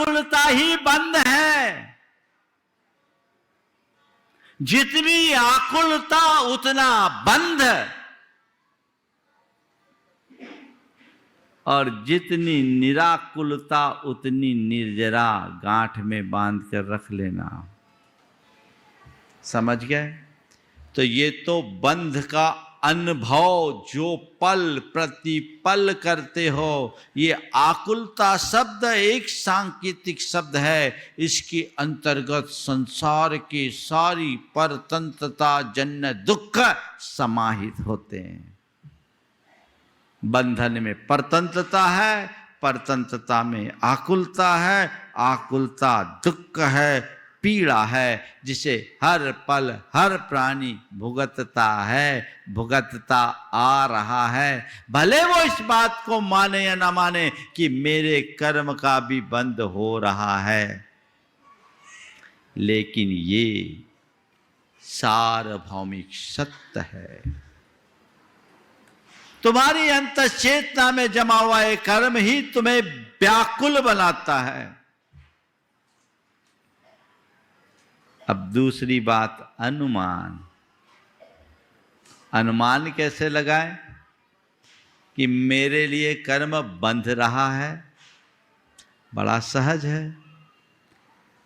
आकुलता ही बंध है। जितनी आकुलता उतना बंध, और जितनी निराकुलता उतनी निर्जरा गांठ में बांध कर रख लेना। समझ गए? तो ये तो बंध का अनुभव जो पल प्रतिपल करते हो, ये आकुलता शब्द एक सांकेतिक शब्द है। इसके अंतर्गत संसार के सारी परतंत्रता जन्य दुख समाहित होते हैं। बंधन में परतंत्रता है, परतंत्रता में आकुलता है, आकुलता दुख है, पीड़ा है, जिसे हर पल हर प्राणी भुगतता है, भुगतता आ रहा है। भले वो इस बात को माने या ना माने कि मेरे कर्म का भी बंध हो रहा है, लेकिन ये सार्वभौमिक सत्य है। तुम्हारी अंतश्चेतना में जमा हुआ एक कर्म ही तुम्हें व्याकुल बनाता है। अब दूसरी बात, अनुमान। अनुमान कैसे लगाएं कि मेरे लिए कर्म बंध रहा है? बड़ा सहज है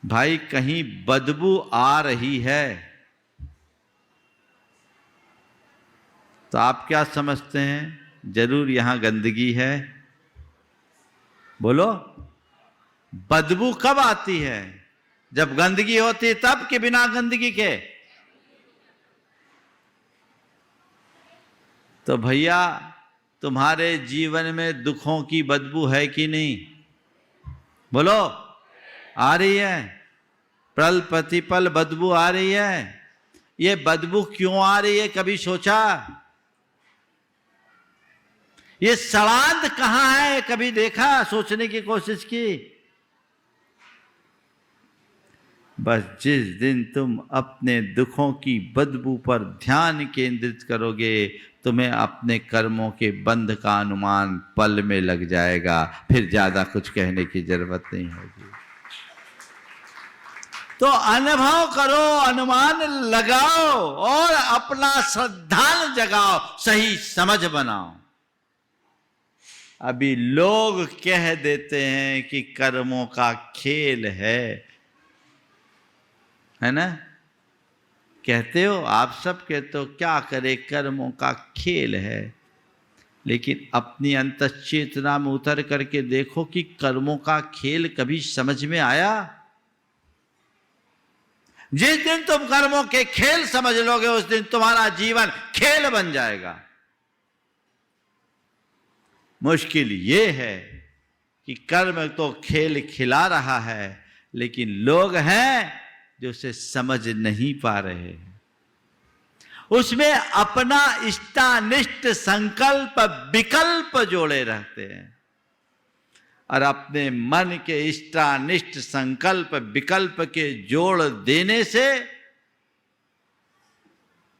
भाई। कहीं बदबू आ रही है तो आप क्या समझते हैं? जरूर यहां गंदगी है। बोलो, बदबू कब आती है? जब गंदगी होती है तब, कि बिना गंदगी के? तो भैया तुम्हारे जीवन में दुखों की बदबू है कि नहीं? बोलो, आ रही है? पल प्रतिपल बदबू आ रही है। ये बदबू क्यों आ रही है, कभी सोचा? ये सड़ांध कहां है, कभी देखा, सोचने की कोशिश की? बस जिस दिन तुम अपने दुखों की बदबू पर ध्यान केंद्रित करोगे, तुम्हें अपने कर्मों के बंध का अनुमान पल में लग जाएगा। फिर ज्यादा कुछ कहने की जरूरत नहीं होगी। तो अनुभव करो, अनुमान लगाओ और अपना श्रद्धान जगाओ, सही समझ बनाओ। अभी लोग कह देते हैं कि कर्मों का खेल है ना? कहते हो, आप सब कहते हो, क्या करे, कर्मों का खेल है। लेकिन अपनी अंतश्चेतना में उतर करके देखो कि कर्मों का खेल कभी समझ में आया? जिस दिन तुम कर्मों के खेल समझ लोगे, उस दिन तुम्हारा जीवन खेल बन जाएगा। मुश्किल ये है कि कर्म तो खेल खिला रहा है, लेकिन लोग हैं जो उसे समझ नहीं पा रहे हैं। उसमें अपना इष्टानिष्ट संकल्प विकल्प जोड़े रहते हैं, और अपने मन के इष्टानिष्ट संकल्प विकल्प के जोड़ देने से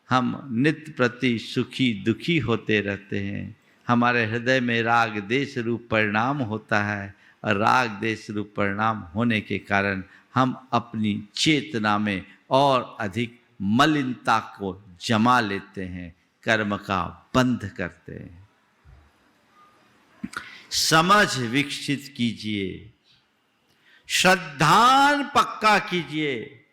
हम नित्य प्रति सुखी दुखी होते रहते हैं। हमारे हृदय में राग देश रूप परिणाम होता है, और राग देश रूप परिणाम होने के कारण हम अपनी चेतना में और अधिक मलिनता को जमा लेते हैं, कर्म का बंध करते हैं। समझ विकसित कीजिए, श्रद्धान पक्का कीजिए,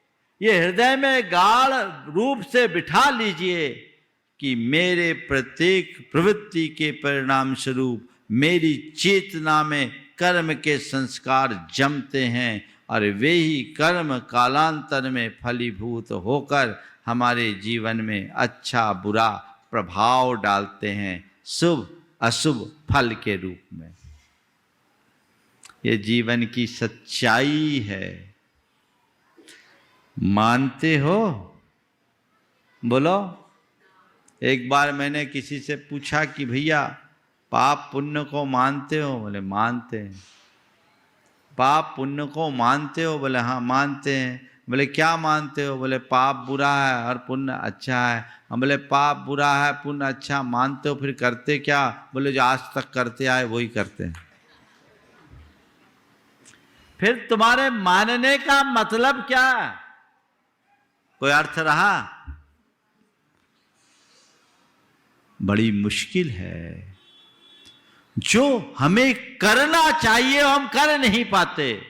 ये हृदय में गाढ़ रूप से बिठा लीजिए कि मेरे प्रत्येक प्रवृत्ति के परिणाम स्वरूप मेरी चेतना में कर्म के संस्कार जमते हैं, और वे ही कर्म कालांतर में फलीभूत होकर हमारे जीवन में अच्छा बुरा प्रभाव डालते हैं, शुभ अशुभ फल के रूप में। ये जीवन की सच्चाई है। मानते हो? बोलो। एक बार मैंने किसी से पूछा कि भैया पाप पुण्य को मानते हो? बोले मानते हैं। पाप पुण्य को मानते हो? बोले हाँ मानते हैं। बोले क्या मानते हो? बोले पाप बुरा है और पुण्य अच्छा है। हम बोले पाप बुरा है पुण्य अच्छा मानते हो, फिर करते क्या? बोले जो आज तक करते आए वही करते हैं। फिर तुम्हारे मानने का मतलब क्या? कोई अर्थ रहा? बड़ी मुश्किल है। जो हमें करना चाहिए हम कर नहीं पाते।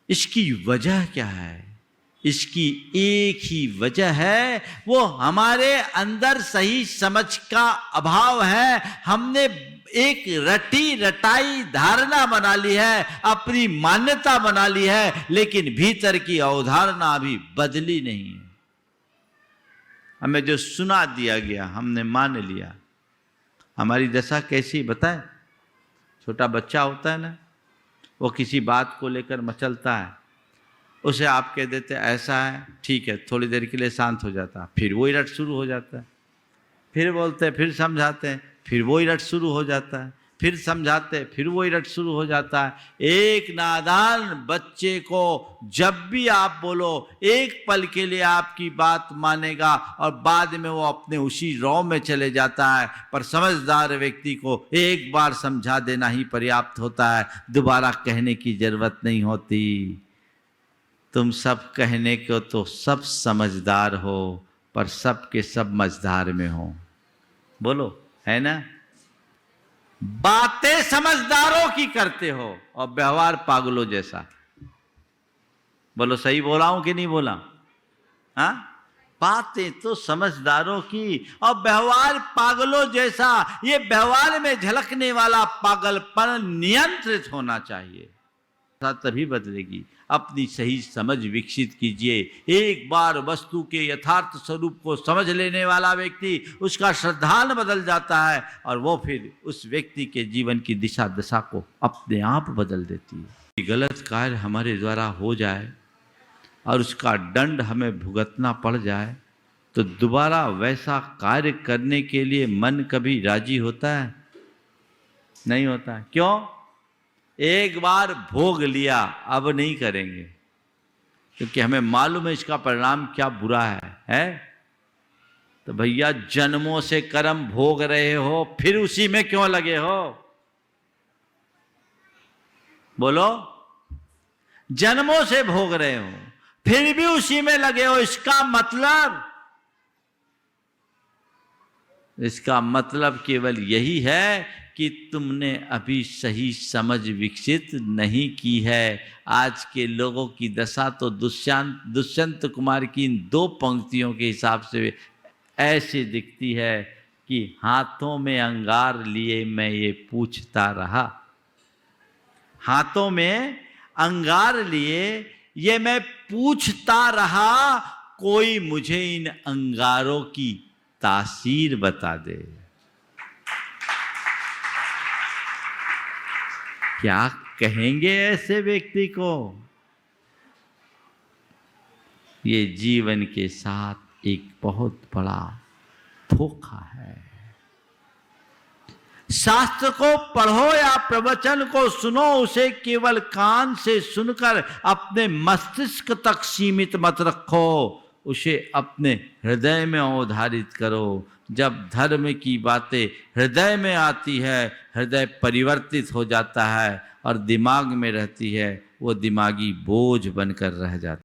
इसकी वजह क्या है? इसकी एक ही वजह है, वो हमारे अंदर सही समझ का अभाव है। हमने एक रटी रटाई धारणा बना ली है, अपनी मान्यता बना ली है, लेकिन भीतर की अवधारणा अभी बदली नहीं है। हमें जो सुना दिया गया हमने मान लिया। हमारी दशा कैसी बताए? छोटा बच्चा होता है ना, वो किसी बात को लेकर मचलता है, उसे आप कह देते ऐसा है, ठीक है, थोड़ी देर के लिए शांत हो जाता है, फिर वही रट शुरू हो जाता है, फिर बोलते हैं, फिर समझाते हैं, फिर वही रट शुरू हो जाता है, फिर समझाते हैं, फिर वही रट शुरू हो जाता है। एक नादान बच्चे को जब भी आप बोलो एक पल के लिए आपकी बात मानेगा और बाद में वो अपने उसी रौ में चले जाता है। पर समझदार व्यक्ति को एक बार समझा देना ही पर्याप्त होता है, दोबारा कहने की जरूरत नहीं होती। तुम सब कहने को तो सब समझदार हो, पर सब के सब मझधार में हो। बोलो, है ना? बातें समझदारों की करते हो और व्यवहार पागलों जैसा। बोलो, सही बोला हूं कि नहीं बोला? हाँ, बातें तो समझदारों की और व्यवहार पागलों जैसा। ये व्यवहार में झलकने वाला पागलपन नियंत्रित होना चाहिए, तभी बदलेगी। अपनी सही समझ विकसित कीजिए। एक बार वस्तु के यथार्थ स्वरूप को समझ लेने वाला व्यक्ति, उसका श्रद्धान बदल जाता है और वो फिर उस व्यक्ति के जीवन की दिशा दशा को अपने आप बदल देती है। गलत कार्य हमारे द्वारा हो जाए और उसका दंड हमें भुगतना पड़ जाए तो दोबारा वैसा कार्य करने के लिए मन कभी राजी होता है? नहीं होता है। क्यों? एक बार भोग लिया, अब नहीं करेंगे, क्योंकि हमें मालूम है इसका परिणाम क्या बुरा है? तो भैया, जन्मों से कर्म भोग रहे हो, फिर उसी में क्यों लगे हो? बोलो, जन्मों से भोग रहे हो, फिर भी उसी में लगे हो। इसका मतलब केवल यही है कि तुमने अभी सही समझ विकसित नहीं की है। आज के लोगों की दशा तो दुष्यंत कुमार की इन 2 पंक्तियों के हिसाब से ऐसी दिखती है कि हाथों में अंगार लिए मैं ये पूछता रहा। हाथों में अंगार लिए ये मैं पूछता रहा, कोई मुझे इन अंगारों की तासीर बता दे। क्या कहेंगे ऐसे व्यक्ति को? ये जीवन के साथ एक बहुत बड़ा धोखा है। शास्त्र को पढ़ो या प्रवचन को सुनो, उसे केवल कान से सुनकर अपने मस्तिष्क तक सीमित मत रखो, उसे अपने हृदय में अवधारित करो। जब धर्म की बातें हृदय में आती है, हृदय परिवर्तित हो जाता है और दिमाग में रहती है, वो दिमागी बोझ बनकर रह जाता है।